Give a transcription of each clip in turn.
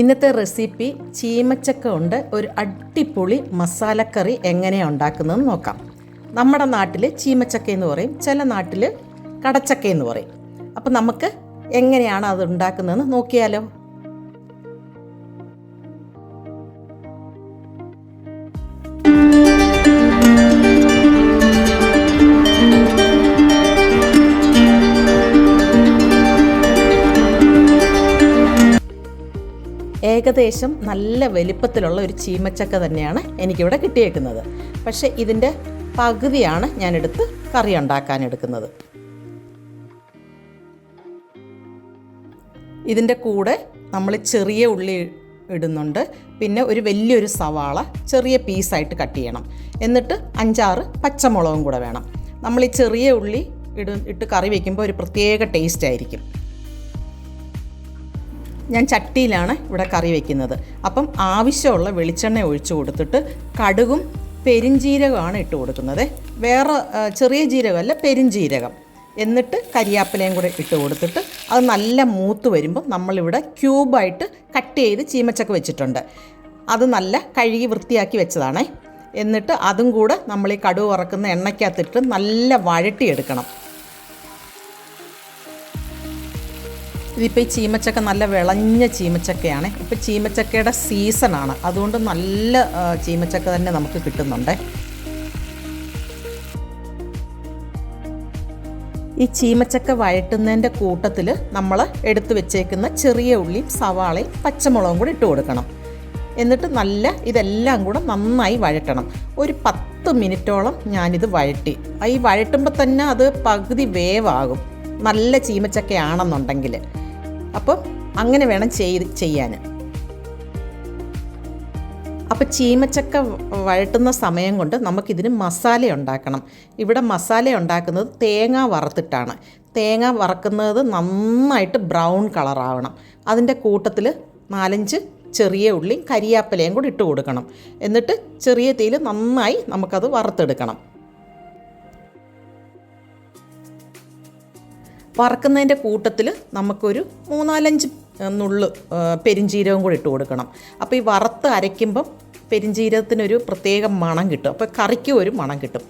ഇന്നത്തെ റെസിപ്പി ചീമച്ചക്ക കൊണ്ട് ഒരു അടിപൊളി മസാലക്കറി എങ്ങനെയാണ് ഉണ്ടാക്കുന്നതെന്ന് നോക്കാം. നമ്മുടെ നാട്ടിൽ ചീമച്ചക്ക എന്ന് പറയും, ചില നാട്ടിൽ കടച്ചക്ക എന്ന് പറയും. അപ്പം നമുക്ക് എങ്ങനെയാണ് അത് ഉണ്ടാക്കുന്നതെന്ന് നോക്കിയാലോ. ഏകദേശം നല്ല വലിപ്പത്തിലുള്ള ഒരു ചീമച്ചക്ക തന്നെയാണ് എനിക്കിവിടെ കിട്ടിയേക്കുന്നത്. പക്ഷേ ഇതിൻ്റെ പകുതിയാണ് ഞാനെടുത്ത് കറി ഉണ്ടാക്കാൻ എടുക്കുന്നത്. ഇതിൻ്റെ കൂടെ നമ്മൾ ചെറിയ ഉള്ളി ഇടുന്നുണ്ട്, പിന്നെ ഒരു വലിയൊരു സവാള ചെറിയ പീസായിട്ട് കട്ട് ചെയ്യണം, എന്നിട്ട് 5-6 പച്ചമുളകും കൂടെ വേണം. നമ്മൾ ഈ ചെറിയ ഉള്ളി ഇട്ട് കറി വയ്ക്കുമ്പോൾ ഒരു പ്രത്യേക ടേസ്റ്റ് ആയിരിക്കും. ഞാൻ ചട്ടിയിലാണ് ഇവിടെ കറി വയ്ക്കുന്നത്. അപ്പം ആവശ്യമുള്ള വെളിച്ചെണ്ണ ഒഴിച്ചു കൊടുത്തിട്ട് കടുകും പെരിഞ്ജീരകമാണ് ഇട്ട് കൊടുക്കുന്നത്. വേറെ ചെറിയ ജീരകമല്ല, പെരിഞ്ജീരകം. എന്നിട്ട് കരിയാപ്പിലയും കൂടെ ഇട്ട് കൊടുത്തിട്ട് അത് നല്ല മൂത്ത് വരുമ്പോൾ നമ്മളിവിടെ ക്യൂബായിട്ട് കട്ട് ചെയ്ത് ചീമച്ചക്ക വെച്ചിട്ടുണ്ട്. അത് നല്ല കഴുകി വൃത്തിയാക്കി വെച്ചതാണേ. എന്നിട്ട് അതും കൂടെ നമ്മൾ ഈ കടുക് വറക്കുന്ന എണ്ണയ്ക്കകത്തിട്ട് നല്ല വഴട്ടിയെടുക്കണം. ഇതിപ്പോൾ ഈ ചീമച്ചക്ക നല്ല വിളഞ്ഞ ചീമച്ചക്കയാണ്. ഇപ്പോൾ ചീമച്ചക്കയുടെ സീസണാണ്, അതുകൊണ്ട് നല്ല ചീമച്ചക്ക തന്നെ നമുക്ക് കിട്ടുന്നുണ്ട്. ഈ ചീമച്ചക്ക വഴറ്റുന്നതിൻ്റെ കൂട്ടത്തിൽ നമ്മൾ എടുത്തു വെച്ചേക്കുന്ന ചെറിയ ഉള്ളിയും സവാളയും പച്ചമുളകും കൂടി ഇട്ട് കൊടുക്കണം. എന്നിട്ട് ഇതെല്ലാം കൂടെ നന്നായി വഴറ്റണം. ഒരു 10 മിനിറ്റോളം ഞാനിത് വഴറ്റി. ഈ വഴറ്റുമ്പോൾ തന്നെ അത് പകുതി വേവാകും, നല്ല ചീമച്ചക്കയാണെന്നുണ്ടെങ്കിൽ. അപ്പം അങ്ങനെ വേണം ചെയ്യാൻ. അപ്പോൾ ചീമച്ചക്ക വഴട്ടുന്ന സമയം കൊണ്ട് നമുക്കിതിന് മസാല ഉണ്ടാക്കണം. ഇവിടെ മസാല ഉണ്ടാക്കുന്നത് തേങ്ങ വറുത്തിട്ടാണ്. തേങ്ങ വറക്കുന്നത് നന്നായിട്ട് ബ്രൗൺ കളറാവണം. അതിൻ്റെ കൂട്ടത്തിൽ 4-5 ചെറിയ ഉള്ളിയും കരിയാപ്പിലയും കൂടി ഇട്ട് കൊടുക്കണം. എന്നിട്ട് ചെറിയ തീയിൽ നന്നായി നമുക്കത് വറുത്തെടുക്കണം. വറക്കുന്നതിൻ്റെ കൂട്ടത്തിൽ നമുക്കൊരു 3-4 നുള്ള് പെരിഞ്ജീരകം കൂടി ഇട്ട് കൊടുക്കണം. അപ്പോൾ ഈ വറുത്ത് അരയ്ക്കുമ്പം പെരിഞ്ജീരകത്തിനൊരു പ്രത്യേക മണം കിട്ടും. അപ്പോൾ കറിക്ക് ഒരു മണം കിട്ടും.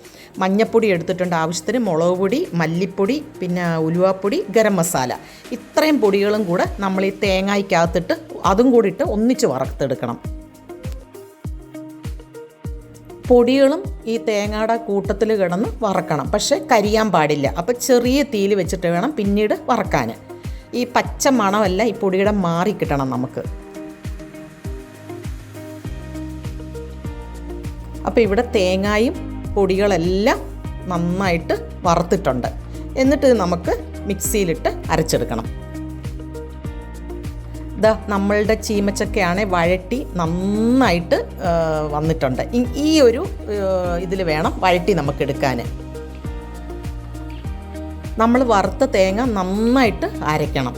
മഞ്ഞൾപ്പൊടി എടുത്തിട്ടുണ്ട് ആവശ്യത്തിന്, മുളക് പൊടി, മല്ലിപ്പൊടി, പിന്നെ ഉലുവാപ്പൊടി, ഗരം മസാല. ഇത്രയും പൊടികളും കൂടെ നമ്മൾ ഈ തേങ്ങയ്ക്കകത്തിട്ട് അതും കൂടി ഇട്ട് ഒന്നിച്ച് വറുത്തെടുക്കണം. പൊടികളും ഈ തേങ്ങയുടെ കൂട്ടത്തിൽ കിടന്ന് വറക്കണം, പക്ഷേ കരിയാൻ പാടില്ല. അപ്പോൾ ചെറിയ തീയിൽ വെച്ചിട്ട് വേണം പിന്നീട് വറക്കാൻ. ഈ പച്ച മണമല്ല ഈ പൊടിയുടെ മാറിക്കിട്ടണം നമുക്ക്. അപ്പോൾ ഇവിടെ തേങ്ങയും പൊടികളെല്ലാം നന്നായിട്ട് വറുത്തിട്ടുണ്ട്. എന്നിട്ട് നമുക്ക് മിക്സിയിലിട്ട് അരച്ചെടുക്കണം. നമ്മളുടെ ചീമച്ചക്കയാണ് വഴട്ടി നന്നായിട്ട് വന്നിട്ടുണ്ട്. ഈ ഒരു ഇതിൽ വേണം വഴട്ടി നമുക്കെടുക്കാൻ. നമ്മൾ വറുത്ത തേങ്ങ നന്നായിട്ട് അരയ്ക്കണം.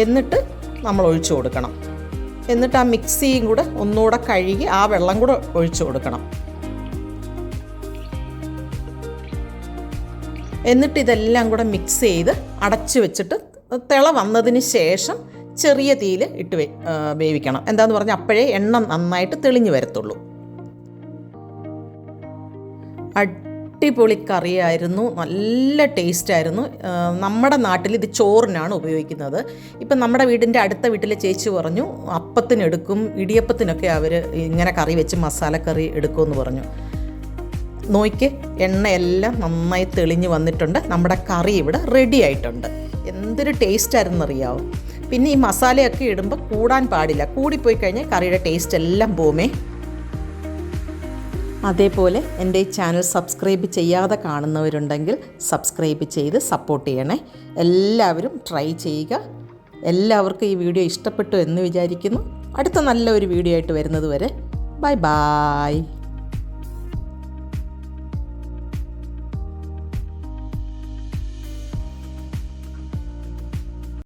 എന്നിട്ട് നമ്മൾ ഒഴിച്ചു കൊടുക്കണം. എന്നിട്ട് ആ മിക്സിയും കൂടെ ഒന്നുകൂടെ കഴുകി ആ വെള്ളം കൂടെ ഒഴിച്ചു കൊടുക്കണം. എന്നിട്ട് ഇതെല്ലാം കൂടെ മിക്സ് ചെയ്ത് അടച്ചു വെച്ചിട്ട് തിള വന്നതിന് ശേഷം ചെറിയ തീയിൽ ഇട്ട് വേവിക്കണം. എന്താന്ന് പറഞ്ഞാൽ അപ്പോഴേ എണ്ണ നന്നായിട്ട് തെളിഞ്ഞു വരത്തുള്ളൂ. അടിപൊളി കറിയായിരുന്നു, നല്ല ടേസ്റ്റായിരുന്നു. നമ്മുടെ നാട്ടിൽ ഇത് ചോറിനാണ് ഉപയോഗിക്കുന്നത്. ഇപ്പം നമ്മുടെ വീടിൻ്റെ അടുത്ത വീട്ടിലെ ചേച്ചി പറഞ്ഞു അപ്പത്തിനെടുക്കും, ഇടിയപ്പത്തിനൊക്കെ അവർ ഇങ്ങനെ കറി വെച്ച് മസാലക്കറി എടുക്കുമെന്ന് പറഞ്ഞു. നോയ്ക്ക് എണ്ണയെല്ലാം നന്നായി തെളിഞ്ഞ് വന്നിട്ടുണ്ട്. നമ്മുടെ കറി ഇവിടെ റെഡി ആയിട്ടുണ്ട്. എന്തൊരു ടേസ്റ്റായിരുന്നറിയാവും. പിന്നെ ഈ മസാലയൊക്കെ ഇടുമ്പോൾ കൂടാൻ പാടില്ല, കൂടിപ്പോയി കഴിഞ്ഞാൽ കറിയുടെ ടേസ്റ്റ് എല്ലാം പോമേ. അതേപോലെ എൻ്റെ ഈ ചാനൽ സബ്സ്ക്രൈബ് ചെയ്യാതെ കാണുന്നവരുണ്ടെങ്കിൽ സബ്സ്ക്രൈബ് ചെയ്ത് സപ്പോർട്ട് ചെയ്യണേ. എല്ലാവരും ട്രൈ ചെയ്യുക. എല്ലാവർക്കും ഈ വീഡിയോ ഇഷ്ടപ്പെട്ടു എന്ന് വിചാരിക്കുന്നു. അടുത്ത നല്ലൊരു വീഡിയോ ആയിട്ട് വരുന്നത് വരെ ബൈ.